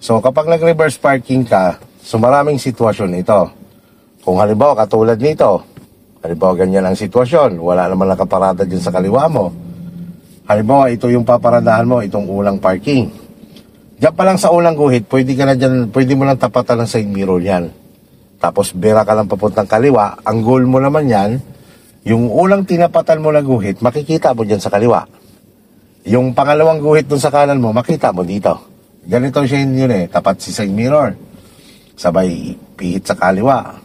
So kapag nag-reverse parking ka, so maraming sitwasyon ito. Kung halimbawa katulad nito, halimbawa ganyan ang sitwasyon, wala naman nakaparada dyan sa kaliwa mo. Halimbawa ito yung paparadahan mo, itong ulang parking. Diyan pa lang sa ulang guhit, pwede mo lang tapatan ng side mirror yan. Tapos bera ka lang papuntang kaliwa, ang goal mo naman yan, yung ulang tinapatan mo na guhit, makikita mo dyan sa kaliwa. Yung pangalawang guhit dun sa kanan mo, makita mo dito. Ganito siya yun tapat si side mirror. Sabay pihit sa kaliwa.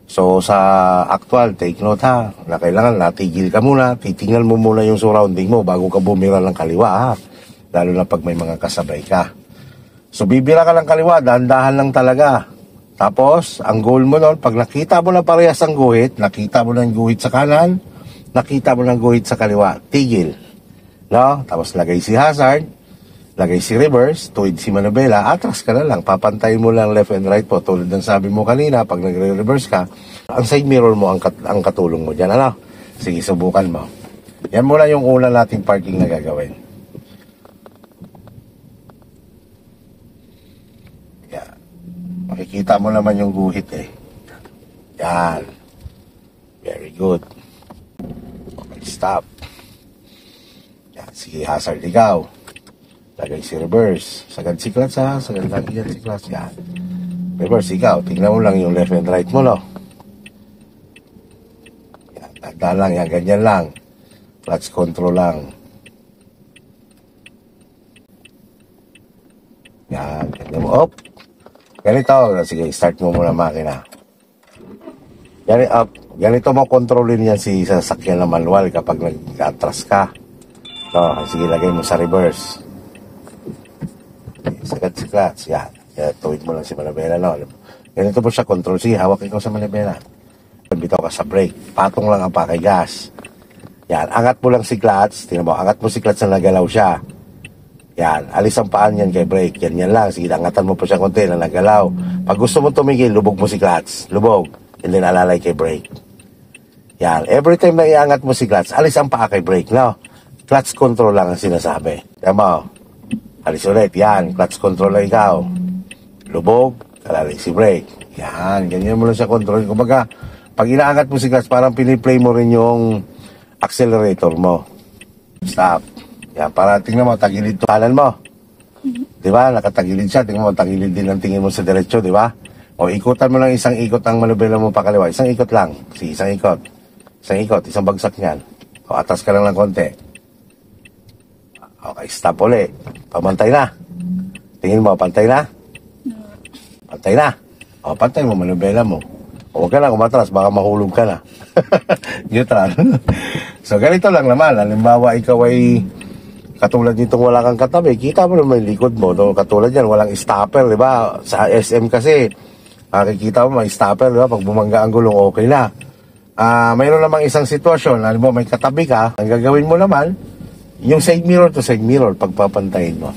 So sa actual, take note ha, na kailangan natigil ka muna, titingnan mo muna yung surrounding mo bago ka bumira ng kaliwa ha. Lalo na pag may mga kasabay ka. So bibira ka ng kaliwa, dahan-dahan lang talaga. Tapos, ang goal mo nun, pag nakita mo na parehas ang guhit, nakita mo na yung guhit sa kanan, nakita mo na yung guhit sa kaliwa, tigil. No? Tapos lagay si hazard, lagay si reverse, tuwid si manubela, atras ka na lang, papantayin mo lang left and right po. Tulad ng sabi mo kanina, pag nagre-reverse ka, ang side mirror mo ang katulong mo dyan. Ano? Sige, subukan mo. Yan muna yung una nating parking na gagawin. Yan. Makikita mo naman yung guhit eh. Yan. Very good. Okay, stop. Yan, sige, hazard ikaw. Lagay si reverse. Sagad si clutch ha. Sagad lagi yan si clutch. Yan. Reverse ikaw. Tingnan mo lang yung left and right mo, no? Yan. Tanda lang. Yan. Ganyan lang. Clutch control lang. Yan. Ganyan mo. Op. Ganito. Sige, start mo muna makina. Ganito mo kontrolin yan si sasakyan na manual kapag nag-atras ka. No, sige, lagay mo sa reverse. Sagad si clutch, yan. Tuwid mo lang si manibela, no? Ganito mo siya, control. Sige, hawak ikaw sa manibela. Bitaw ka sa brake. Patong lang ang pakay gas. Yan, angat mo lang si clutch. Tingnan mo, angat mo si clutch na nagalaw siya. Yan, alis ang paan yan kay brake. Yan lang. Sige, angatan mo pa siya konti na nagalaw. Pag gusto mo tumigil, lubog mo si clutch. Lubog. And then alalay kay brake. Yan, every time na iangat mo si clutch, alis ang paa kay brake, no? Clutch control lang ang sinasabi. Tingnan mo. Alis ulit, yan, clutch control na ikaw. Lubog, kalalay si brake. Yan, ganyan mo lang siya control. Kumbaga, pag inaangat mo si clutch, parang piniplay mo rin yung accelerator mo. Stop. Yan, para tingnan mo, tagilid to kanan mo. Di ba? Nakatagilid siya. Tingnan mo, tagilid din ang tingin mo sa diretso, di ba? O, ikutan mo lang isang ikot ang manubela mo pa kaliwa. Isang ikot lang. Sige, isang ikot. Isang ikot, isang bagsak niyan. O, atas ka lang ng konti. Okay, stop ulit. Pamantay na. Tingin mo, pantay na? Pantay na. O, pantay mo, manubela mo. O, huwag ka na kumatras, baka mahulog ka na. Neutral. So, ganito lang naman. Halimbawa, ikaw ay katulad nitong wala kang katabi. Kita mo naman yung likod mo. No? Katulad yan, walang stopper, di ba? Sa SM kasi, makikita mo, may stopper, di ba? Pag bumangga ang gulong, okay na. Mayroon namang isang sitwasyon. Halimbawa, may katabi ka. Ang gagawin mo naman, yung side mirror to side mirror, pagpapantayin mo.